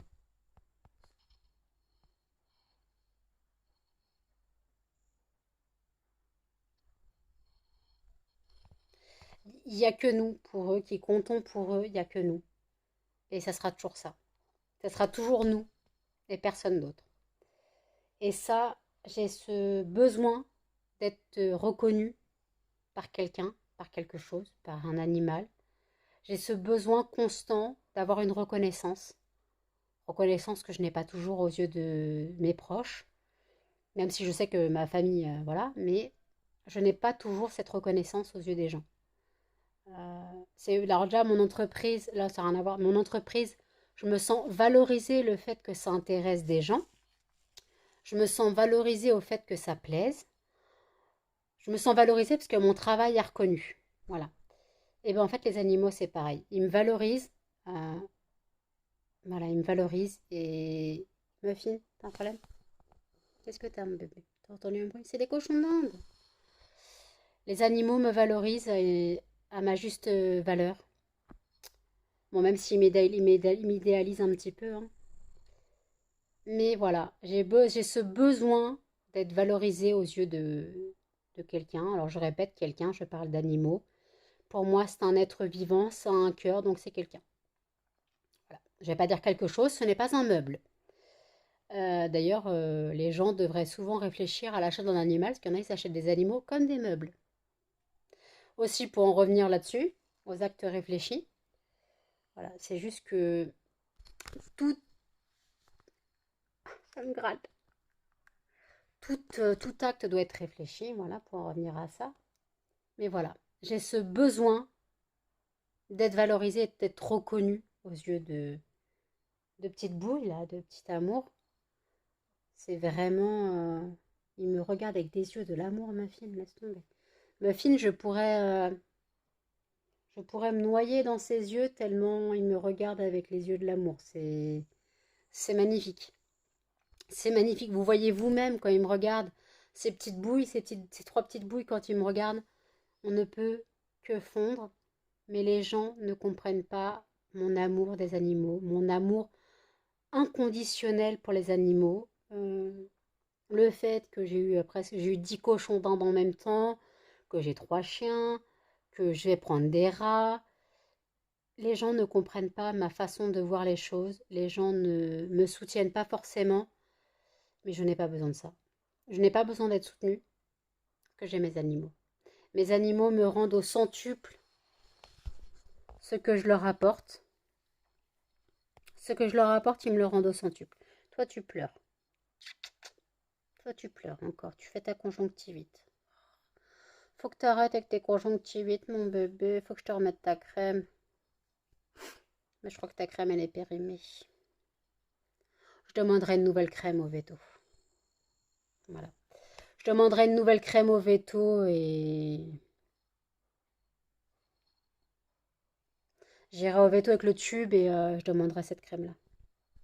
Il n'y a que nous pour eux, qui comptons pour eux, il n'y a que nous. Et ça sera toujours ça. Ça sera toujours nous et personne d'autre. Et ça, j'ai ce besoin d'être reconnue par quelqu'un, par quelque chose, par un animal. J'ai ce besoin constant d'avoir une reconnaissance. Reconnaissance que je n'ai pas toujours aux yeux de mes proches, même si je sais que ma famille, voilà, mais je n'ai pas toujours cette reconnaissance aux yeux des gens. Alors déjà mon entreprise, là ça n'a rien à voir, mon entreprise, je me sens valorisée le fait que ça intéresse des gens. Je me sens valorisée au fait que ça plaise. Je me sens valorisée parce que mon travail est reconnu. Voilà. Et bien en fait, les animaux, c'est pareil. Ils me valorisent. euh, voilà, ils me valorisent. Et Muffin, t'as un problème? Qu'est-ce que t'as, mon bébé? T'as entendu un bruit? C'est des cochons d'Inde. Les animaux me valorisent à ma juste valeur. Bon, même s'ils m'idéalisent un petit peu, hein. Mais voilà, j'ai ce besoin d'être valorisée aux yeux de quelqu'un. Alors je répète, quelqu'un, je parle d'animaux. Pour moi, c'est un être vivant, ça a un cœur, donc c'est quelqu'un. Voilà. Je ne vais pas dire quelque chose, ce n'est pas un meuble. D'ailleurs, les gens devraient souvent réfléchir à l'achat d'un animal, parce qu'il y en a qui s'achètent des animaux comme des meubles. Aussi, pour en revenir là-dessus, aux actes réfléchis, voilà, c'est juste que tout, ça me gratte. Tout acte doit être réfléchi, voilà, pour en revenir à ça. Mais voilà, j'ai ce besoin d'être valorisée, d'être reconnue aux yeux de petites bouilles, là, de petit amour. C'est vraiment... il me regarde avec des yeux de l'amour, Muffin, laisse tomber. Muffin, je pourrais me noyer dans ses yeux tellement il me regarde avec les yeux de l'amour. C'est magnifique. C'est magnifique. Vous voyez vous-même quand il me regarde, ces petites bouilles, ces trois petites bouilles quand il me regarde, on ne peut que fondre. Mais les gens ne comprennent pas mon amour des animaux, mon amour inconditionnel pour les animaux. Le fait que j'ai eu 10 cochons d'Inde en même temps, que j'ai 3 chiens, que je vais prendre des rats. Les gens ne comprennent pas ma façon de voir les choses. Les gens ne me soutiennent pas forcément, mais je n'ai pas besoin de ça. Je n'ai pas besoin d'être soutenue, que j'ai mes animaux. Mes animaux me rendent au centuple ce que je leur apporte. Ce que je leur apporte, ils me le rendent au centuple. Toi, tu pleures. Toi, tu pleures encore. Tu fais ta conjonctivite. Faut que tu arrêtes avec tes conjonctivites, mon bébé. Faut que je te remette ta crème. Mais je crois que ta crème, elle est périmée. Je demanderai une nouvelle crème au veto. Voilà. Je demanderai une nouvelle crème au veto et j'irai au veto avec le tube et je demanderai cette crème-là.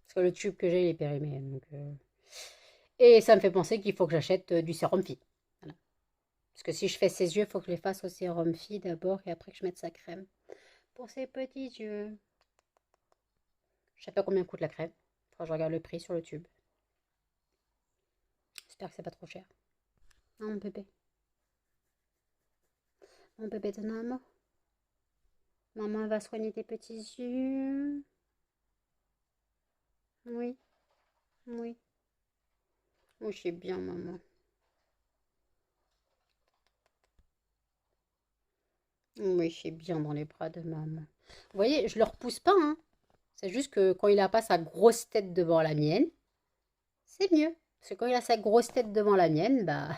Parce que le tube que j'ai, il est périmé. Et ça me fait penser qu'il faut que j'achète du sérum Phi. Voilà. Parce que si je fais ses yeux, il faut que je les fasse au sérum Phi d'abord et après que je mette sa crème. Pour ses petits yeux. Je sais pas combien coûte la crème. Faudra que je regarde le prix sur le tube. J'espère que c'est pas trop cher. Hein, mon bébé. Mon bébé de maman. Maman va soigner tes petits yeux. Oui, oui. Oui, je sais bien, maman. Oui, je sais bien dans les bras de maman. Vous voyez, je le repousse pas, hein. C'est juste que quand il a pas sa grosse tête devant la mienne, c'est mieux. Parce que quand il a sa grosse tête devant la mienne, bah,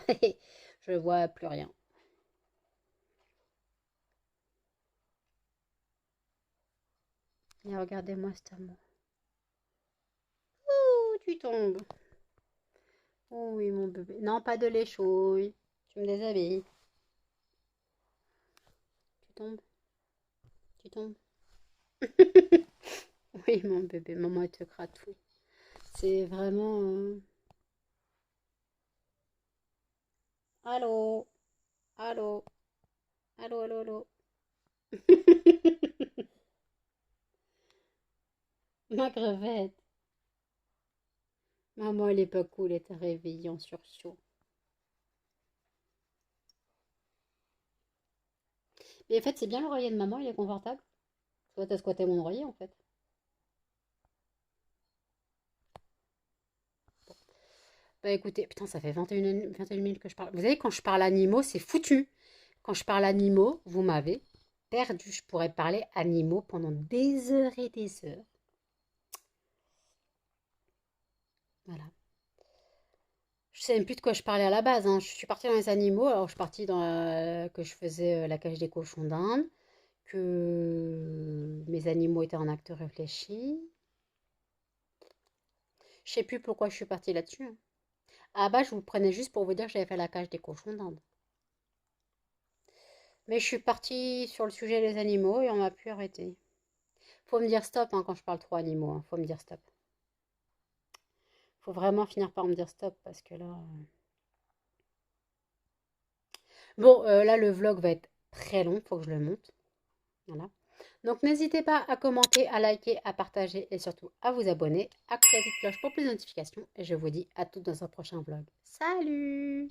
je vois plus rien. Et regardez-moi cet amour. Ouh, tu tombes. Oh oui, mon bébé. Non, pas de l'échouille. Tu me déshabilles. Tu tombes. Tu tombes. Oui, mon bébé. Maman, elle te gratouille. C'est vraiment... Allô? Allô? Allô, allô, allô? Ma crevette. Maman, elle est pas cool, elle t'a réveillée en sursaut. Mais en fait, c'est bien l'oreiller de maman, il est confortable. Toi, t'as squatté mon oreiller, en fait. Bah écoutez, putain, ça fait 21 minutes que je parle. Vous savez, quand je parle animaux, c'est foutu. Quand je parle animaux, vous m'avez perdu. Je pourrais parler animaux pendant des heures et des heures. Voilà. Je sais même plus de quoi je parlais à la base, hein. Je suis partie dans les animaux. Alors, je suis partie dans que je faisais la cage des cochons d'Inde, que mes animaux étaient en acte réfléchi. Je sais plus pourquoi je suis partie là-dessus, hein. Ah bah, je vous prenais juste pour vous dire que j'avais fait la cage des cochons d'Inde. Mais je suis partie sur le sujet des animaux et on m'a pu arrêter. Faut me dire stop hein, quand je parle trop animaux. Hein. Faut me dire stop. Faut vraiment finir par me dire stop parce que là... Bon, là, le vlog va être très long. Faut que je le monte. Voilà. Donc, n'hésitez pas à commenter, à liker, à partager et surtout à vous abonner. Activez la petite cloche pour plus de notifications. Et je vous dis à toutes dans un prochain vlog. Salut!